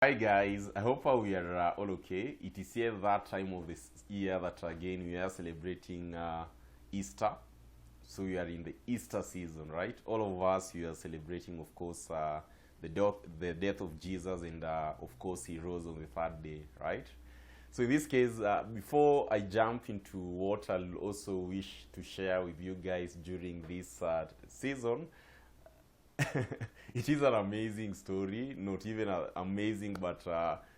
Hi guys, I hope we are all okay. It is here that time of this year that again we are celebrating Easter. So we are in the Easter season, right? All of us we are celebrating, of course, the death of Jesus, and of course he rose on the third day, right? So in this case, before I jump into what I'll also wish to share with you guys during this season, it is an amazing story, not even amazing, but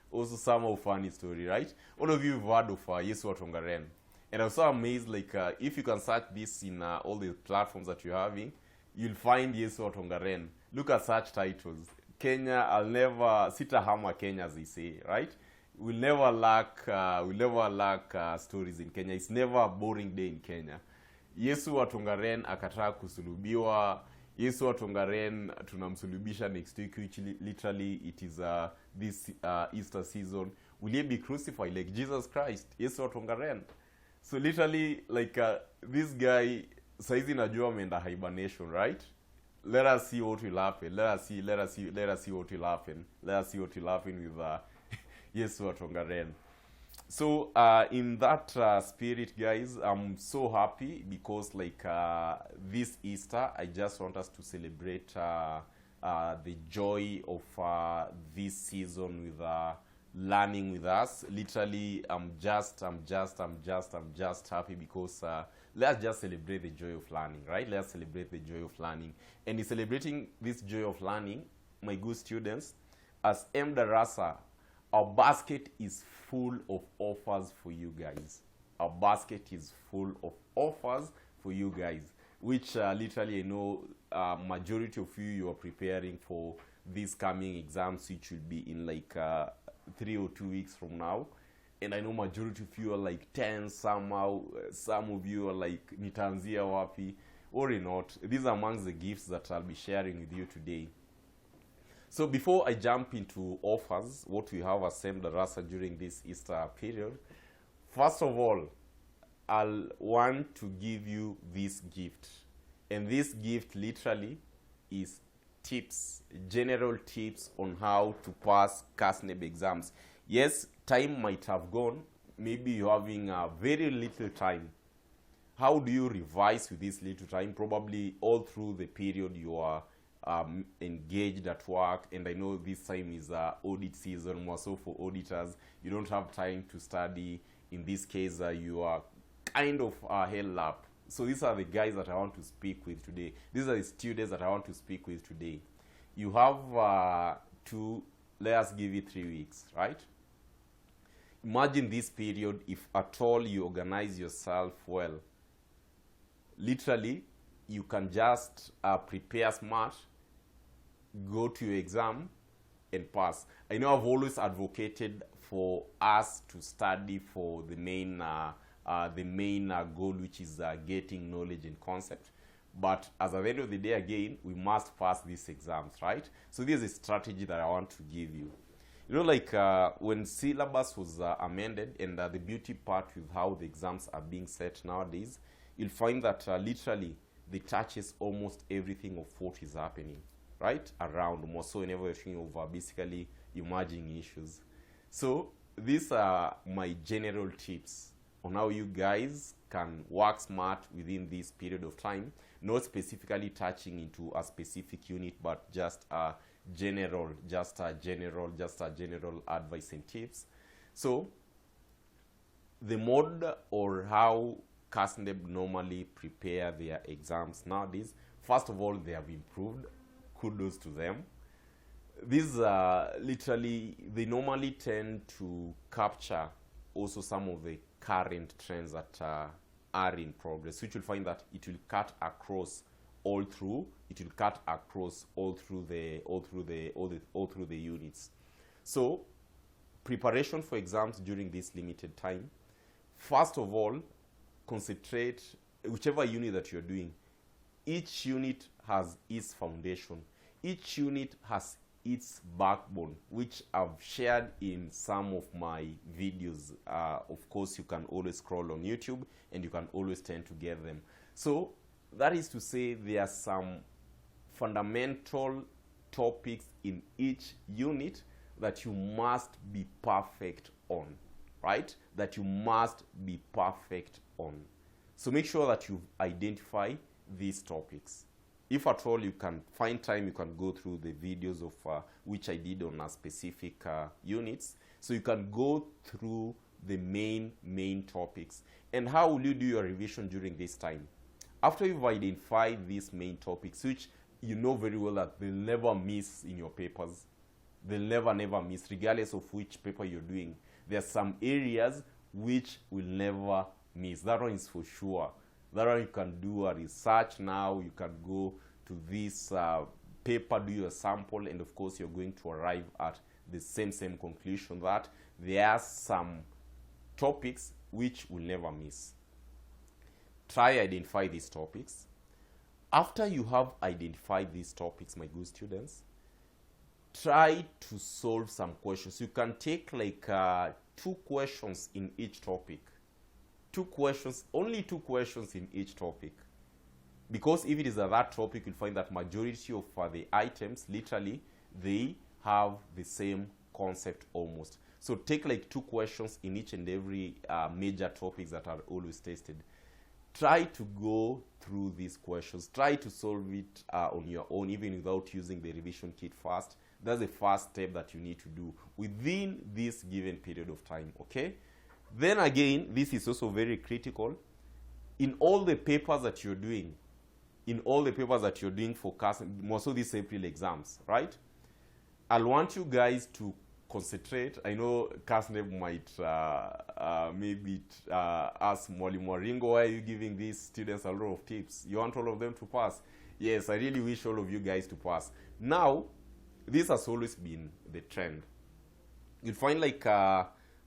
also somehow funny story, right? All of you have heard of Yesu Watongaren. And I'm so amazed, like, if you can search this in all the platforms that you're having, you'll find Yesu Watongaren. Look at such titles. Kenya, I'll never, sitahama Kenya, as they say, right? We'll never lack stories in Kenya. It's never a boring day in Kenya. Yesu Watongaren akataa kusulubiwa. Yesu Watongaren tunamsulubisha next week, which literally it is this Easter season. Will he be crucified like Jesus Christ? Yesu Watongaren. So literally, like, this guy saizi najua ameenda hibernation, right? Let us see what will happen. Let us see what will happen. Let us see what will happen with Yesu Watongaren. So in that spirit, guys, I'm so happy because, like, this Easter, I just want us to celebrate the joy of this season with learning with us. Literally, I'm just happy because let's just celebrate the joy of learning, right? Let's celebrate the joy of learning. And in celebrating this joy of learning, my good students, as M. Darasa, our basket is full of offers for you guys. Our basket is full of offers for you guys, which literally, I know majority of you are preparing for these coming exams, which will be in like 3 or 2 weeks from now. And I know majority of you are like 10 somehow. Some of you are like nitanzia wapi or not. These are amongst the gifts that I'll be sharing with you today. So before I jump into offers, what we have as Sem Darasa during this Easter period, first of all, I'll want to give you this gift. And this gift literally is tips, general tips on how to pass Kasneb exams. Yes, time might have gone. Maybe you're having very little time. How do you revise with this little time? Probably all through the period you are engaged at work, and I know this time is audit season, more so for auditors. You don't have time to study. In this case, you are kind of held up. So these are the guys that I want to speak with today. These are the students that I want to speak with today. You have let us give it 3 weeks, right? Imagine this period, if at all you organize yourself well. Literally, you can just prepare smart, go to your exam, and pass. I know I've always advocated for us to study for the main goal, which is getting knowledge and concept. But as at the end of the day, again, we must pass these exams, right? So this is a strategy that I want to give you. You know, like when syllabus was amended, and the beauty part with how the exams are being set nowadays, you'll find that literally they touches almost everything of what is happening, right, around, more so whenever you're thinking of basically emerging issues. So these are my general tips on how you guys can work smart within this period of time, not specifically touching into a specific unit, but just a general advice and tips. So the mode, or how Kasneb normally prepare their exams nowadays, first of all, they have improved. Kudos to them. These literally, they normally tend to capture also some of the current trends that are in progress, which will find that it will cut across all through. It will cut across all through the units. So preparation for exams during this limited time. First of all, concentrate, whichever unit that you're doing, each unit has its foundation. Each unit has its backbone, which I've shared in some of my videos. Of course, you can always scroll on YouTube, and you can always tend to get them. So that is to say, there are some fundamental topics in each unit that you must be perfect on, right? That you must be perfect on. So make sure that you identify these topics. If at all you can find time, you can go through the videos of which I did on specific units. So you can go through the main topics. And how will you do your revision during this time? After you've identified these main topics, which you know very well that they'll never miss in your papers, they'll never miss, regardless of which paper you're doing. There are some areas which will never miss. That one is for sure. That one you can do a research now. You can go to this paper, do your sample, and of course you're going to arrive at the same conclusion that there are some topics which will never miss. Try identify these topics. After you have identified these topics, my good students, try to solve some questions. You can take like 2 questions in each topic. 2 questions, only 2 questions in each topic. Because if it is that topic, you'll find that majority of the items, literally, they have the same concept almost. So take like 2 questions in each and every major topics that are always tested. Try to go through these questions. Try to solve it on your own, even without using the revision kit first. That's the first step that you need to do within this given period of time, okay? Then again, this is also very critical. In all the papers that you're doing, for Kasneb, most of these April exams, right? I'll want you guys to concentrate. I know Kasneb might maybe ask Mwalimu Waringo, why are you giving these students a lot of tips? You want all of them to pass? Yes, I really wish all of you guys to pass. Now, this has always been the trend. You'll find like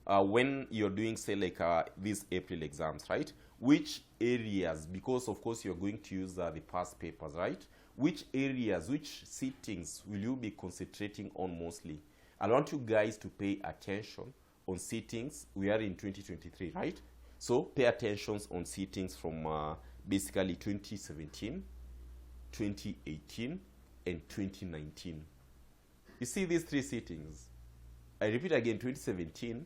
when you're doing, say, like these April exams, right? Which areas, because of course you're going to use the past papers, right? Which areas, which sittings will you be concentrating on mostly? I want you guys to pay attention on sittings. We are in 2023, right? So pay attention on sittings from basically 2017, 2018, and 2019. You see these 3 sittings. I repeat again, 2017,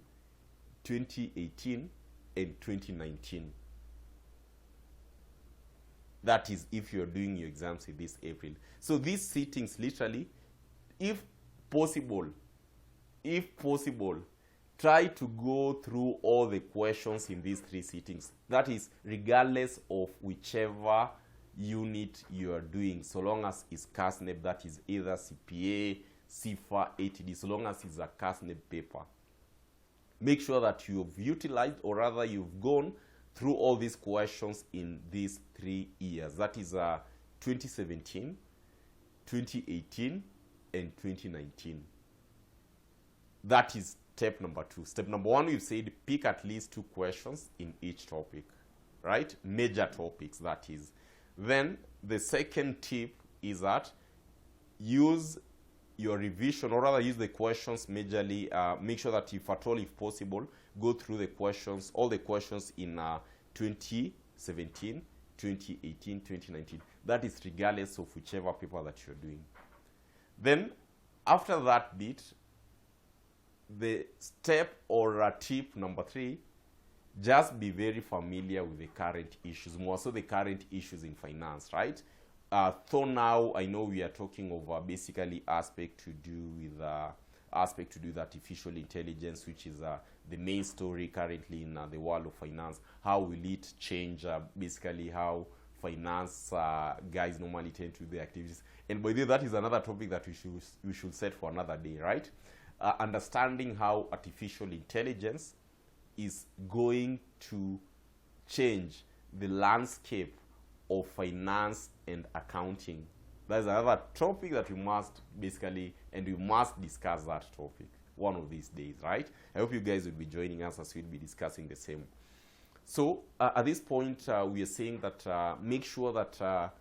2018, and 2019. That is if you're doing your exams in this April. So these sittings, literally, if possible, try to go through all the questions in these 3 sittings. That is, regardless of whichever unit you are doing, so long as it's Kasneb, that is either CPA, CIFA, ATD, so long as it's a Kasneb paper. Make sure that you've utilized, or rather you've gone through all these questions in these 3 years. That is 2017, 2018, and 2019. That is step number 2. Step number 1, we've said pick at least 2 questions in each topic, right? Major topics, that is. Then the second tip is that use your revision, or rather use the questions majorly. Make sure that if at all, if possible, go through the questions, all the questions in 2017, 2018, 2019. That is regardless of whichever paper that you're doing. Then after that bit, the step or tip number 3, just be very familiar with the current issues, more so the current issues in finance, right? So now I know we are talking of basically aspect to do with artificial intelligence, which is the main story currently in the world of finance. How will it change basically how finance guys normally tend to do the activities? And by the way, that is another topic that we should set for another day, right? Understanding how artificial intelligence is going to change the landscape of finance and accounting. That's another topic that we must basically, and we must discuss that topic one of these days, right? I hope you guys will be joining us as we'll be discussing the same. So at this point, we are saying that make sure that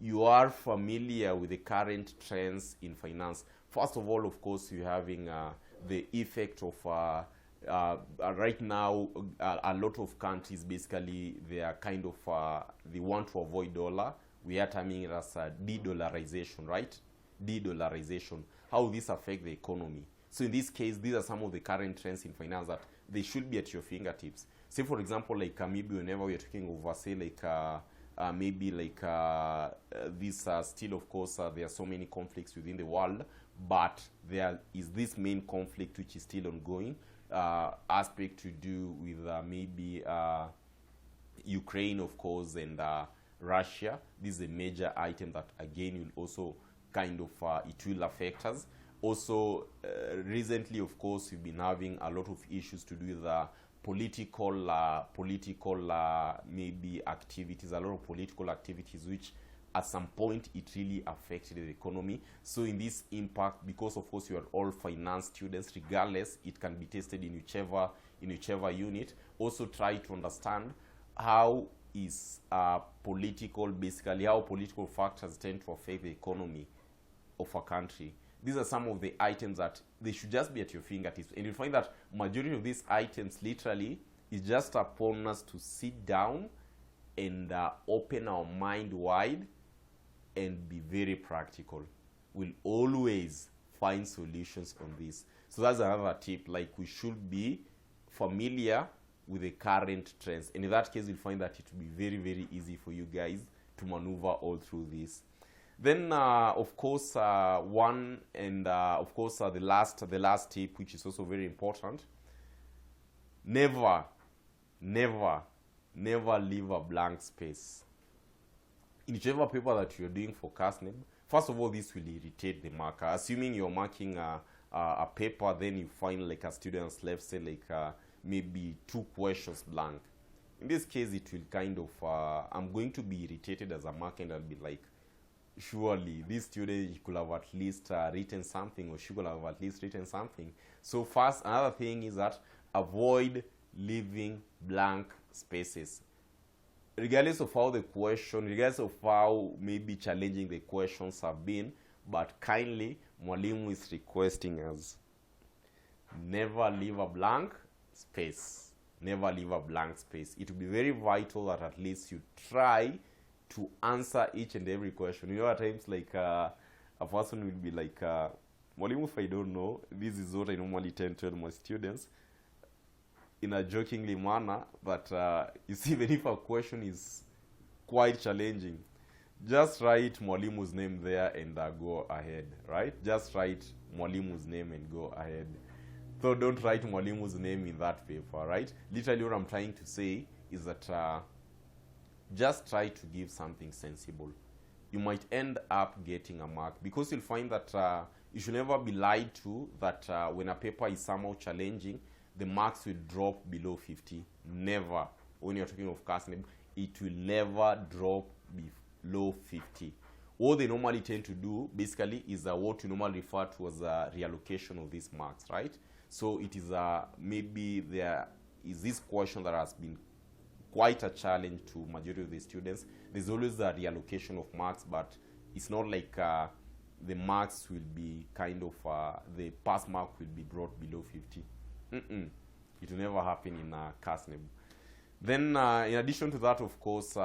you are familiar with the current trends in finance. First of all, of course, you're having the effect of right now, a lot of countries basically, they are kind of, they want to avoid dollar. We are terming it as de-dollarization, right? De-dollarization. How this affect the economy? So in this case, these are some of the current trends in finance that they should be at your fingertips. Say for example, like maybe whenever we're talking over, say like maybe like this still, of course, there are so many conflicts within the world, but there is this main conflict which is still ongoing, aspect to do with maybe Ukraine, of course, and Russia. This is a major item that again will also kind of it will affect us. Also, recently, of course, we've been having a lot of issues to do with political maybe activities, a lot of political activities which at some point it really affected the economy. So in this impact, because of course you are all finance students, regardless, it can be tested in whichever unit. Also try to understand how is political, basically how political factors tend to affect the economy of a country. These are some of the items that they should just be at your fingertips. And you'll find that majority of these items literally is just upon us to sit down and open our mind wide and be very practical. We'll always find solutions on this. So that's another tip. Like, we should be familiar with the current trends. And in that case, you'll find that it will be very, very easy for you guys to maneuver all through this. Then, of course, the last tip, which is also very important: never leave a blank space in whichever paper that you're doing for Kasneb. First of all, this will irritate the marker. Assuming you're marking a paper, then you find like a student's left, say like maybe 2 questions blank. In this case, it will kind of I'm going to be irritated as a marker, and I'll be like, surely this student could have at least written something, or she could have at least written something. So first, another thing is that avoid leaving blank spaces. Regardless of how the question, regardless of how maybe challenging the questions have been, but kindly, Mwalimu is requesting us, never leave a blank space. Never leave a blank space. It will be very vital that at least you try to answer each and every question. You know, at times, like a person will be like, Mwalimu, if I don't know, this is what I normally tend to tell my students in a jokingly manner. But you see, even if a question is quite challenging, just write Mwalimu's name there and go ahead, right? Just write Mwalimu's name and go ahead. So don't write Mwalimu's name in that paper, right? Literally what I'm trying to say is that just try to give something sensible. You might end up getting a mark, because you'll find that you should never be lied to that when a paper is somehow challenging, the marks will drop below 50. Never. When you're talking of Kasneb, it will never drop below 50. What they normally tend to do, basically, is what you normally refer to as a reallocation of these marks, right? So it is maybe there is this question that has been quite a challenge to majority of the students. There's always a reallocation of marks, but it's not like the marks will be kind of, the pass mark will be brought below 50. It will never happen in Kasneb. Then in addition to that, of course,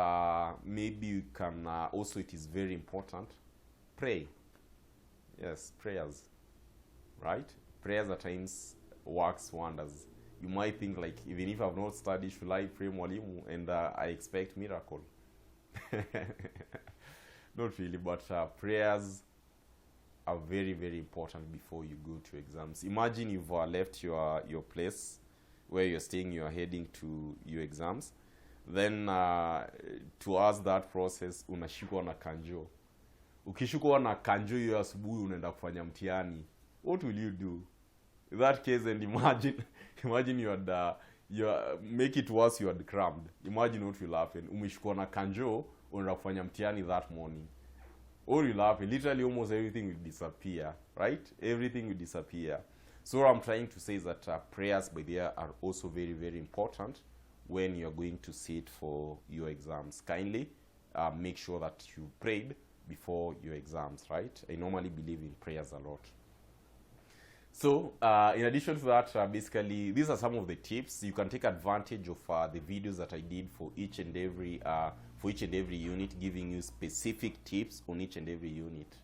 maybe you can also, it is very important, pray. Yes, prayers, right? Prayers at times works wonders. You might think like, even if I've not studied, should I pray Mwalimu and I expect miracle? Not really, but prayers are very, very important before you go to exams. Imagine you've left your place where you're staying, you're heading to your exams. Then towards that process, unashikwa na kanjo. Ukishikwa na kanjo hiyo asubuhi unaenda kufanya mtihani. What will you do? In that case, and imagine you had, make it worse, you had crammed. Imagine what will happen. Umeshikwa na kanjo, unaenda kufanya mtihani that morning. Or will happen, literally almost everything will disappear, right? Everything will disappear. So what I'm trying to say is that prayers by there are also very, very important when you're going to sit for your exams. Kindly make sure that you prayed before your exams, right? I normally believe in prayers a lot. So in addition to that, basically, these are some of the tips. You can take advantage of the videos that I did for each and every unit, giving you specific tips on each and every unit.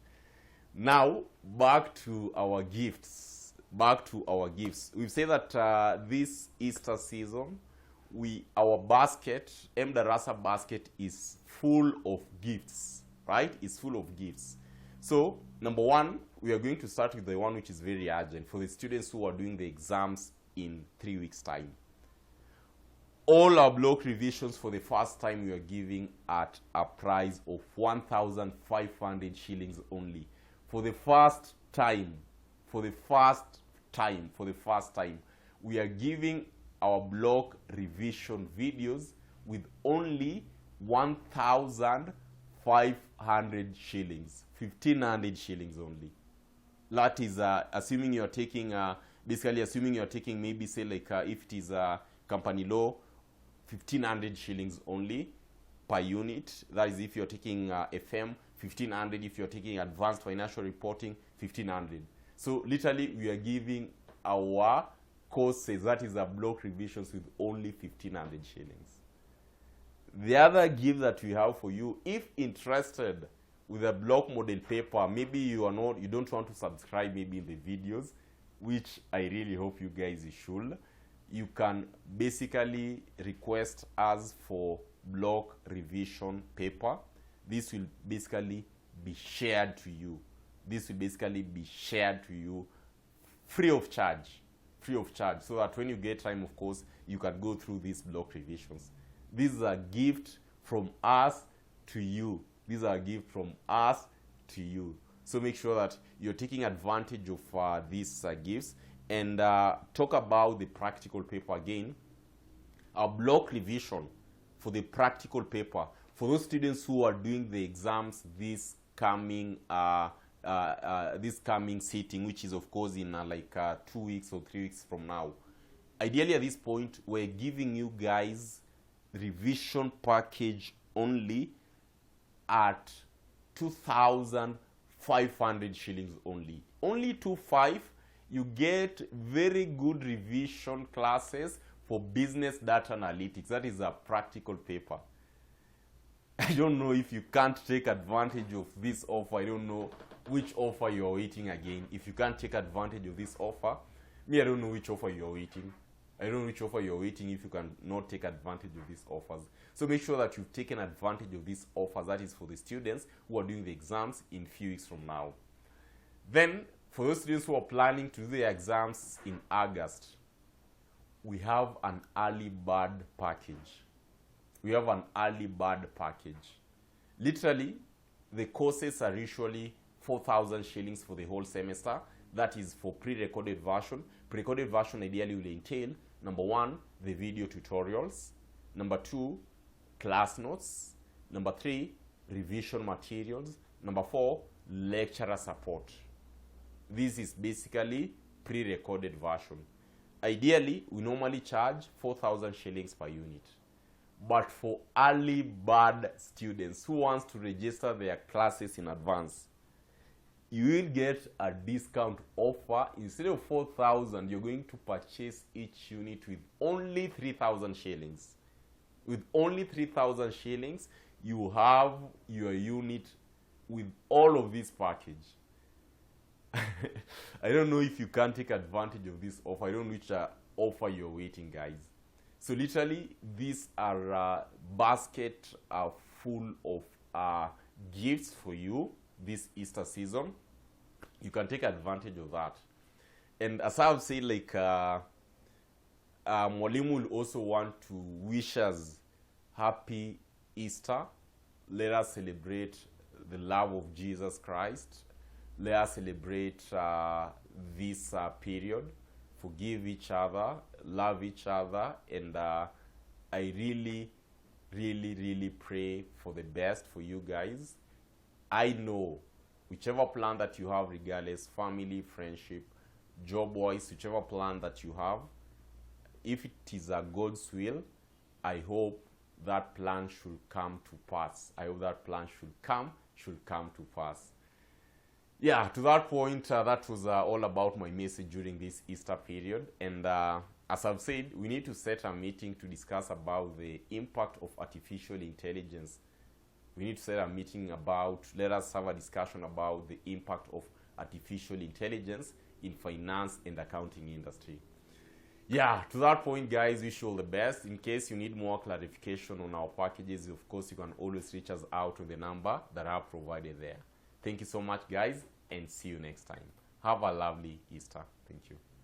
Now, back to our gifts. back to our gifts. We've said that this Easter season, our basket, M Darasa basket, is full of gifts, right? It's full of gifts. So, number one, we are going to start with the one which is very urgent for the students who are doing the exams in 3 weeks' time. All our block revisions for the first time we are giving at a price of 1,500 shillings only. For the first time, we are giving our block revision videos with only 1,500 shillings, 1,500 shillings only. That is assuming you're taking, basically assuming you're taking maybe say like if it is a company law, 1,500 shillings only per unit. That is if you're taking FM, 1,500. If you're taking advanced financial reporting, 1,500. So literally we are giving our courses, that is a block revisions, with only 1,500 shillings. The other gift that we have for you, if interested with a block model paper, maybe you don't want to subscribe maybe in the videos, which I really hope you guys should, you can basically request us for block revision paper. This will basically be shared to you. Free of charge, so that when you get time, of course, you can go through these block revisions. This is a gift from us to you. So make sure that you're taking advantage of these gifts. And talk about the practical paper again. Our block revision for the practical paper, for those students who are doing the exams this coming sitting, which is of course in 2 weeks or 3 weeks from now. Ideally at this point, we're giving you guys revision package only at 2,500 shillings only. Only 2,500. You get very good revision classes for business data analytics. That is a practical paper. I don't know if you can't take advantage of this offer. I don't know which offer you're waiting again. If you can't take advantage of this offer, I don't know which offer you're waiting. I don't know which offer you're waiting if you can not take advantage of these offers. So make sure that you've taken advantage of these offers. That is for the students who are doing the exams in few weeks from now. Then, for those students who are planning to do the exams in August, we have an early bird package. Literally, the courses are usually 4,000 shillings for the whole semester. That is for pre-recorded version. Pre-recorded version ideally will entail, number one, the video tutorials. Number two, class notes. Number three, revision materials. Number four, lecturer support. This is basically pre-recorded version. Ideally, we normally charge 4,000 shillings per unit. But for early bird students who wants to register their classes in advance, you will get a discount offer. Instead of 4,000, you're going to purchase each unit with only 3,000 shillings. With only 3,000 shillings, you have your unit with all of this package. I don't know if you can take advantage of this offer. I don't know which offer you're waiting, guys. So literally, these are basket full of gifts for you this Easter season. You can take advantage of that. And as I've said, Mwalimu will also want to wish us happy Easter. Let us celebrate the love of Jesus Christ. Let us celebrate this period. Forgive each other, love each other, and I really pray for the best for you guys. I know whichever plan that you have, regardless, family, friendship, job-wise, whichever plan that you have, if it is a God's will, I hope that plan should come to pass. I hope that plan should come to pass. Yeah, to that point, that was all about my message during this Easter period. And as I've said, we need to set a meeting to discuss about the impact of artificial intelligence. We need to set a meeting about, let us have a discussion about the impact of artificial intelligence in finance and accounting industry. Yeah, to that point, guys, wish you all the best. In case you need more clarification on our packages, of course, you can always reach us out to the number that I have provided there. Thank you so much, guys, and see you next time. Have a lovely Easter. Thank you.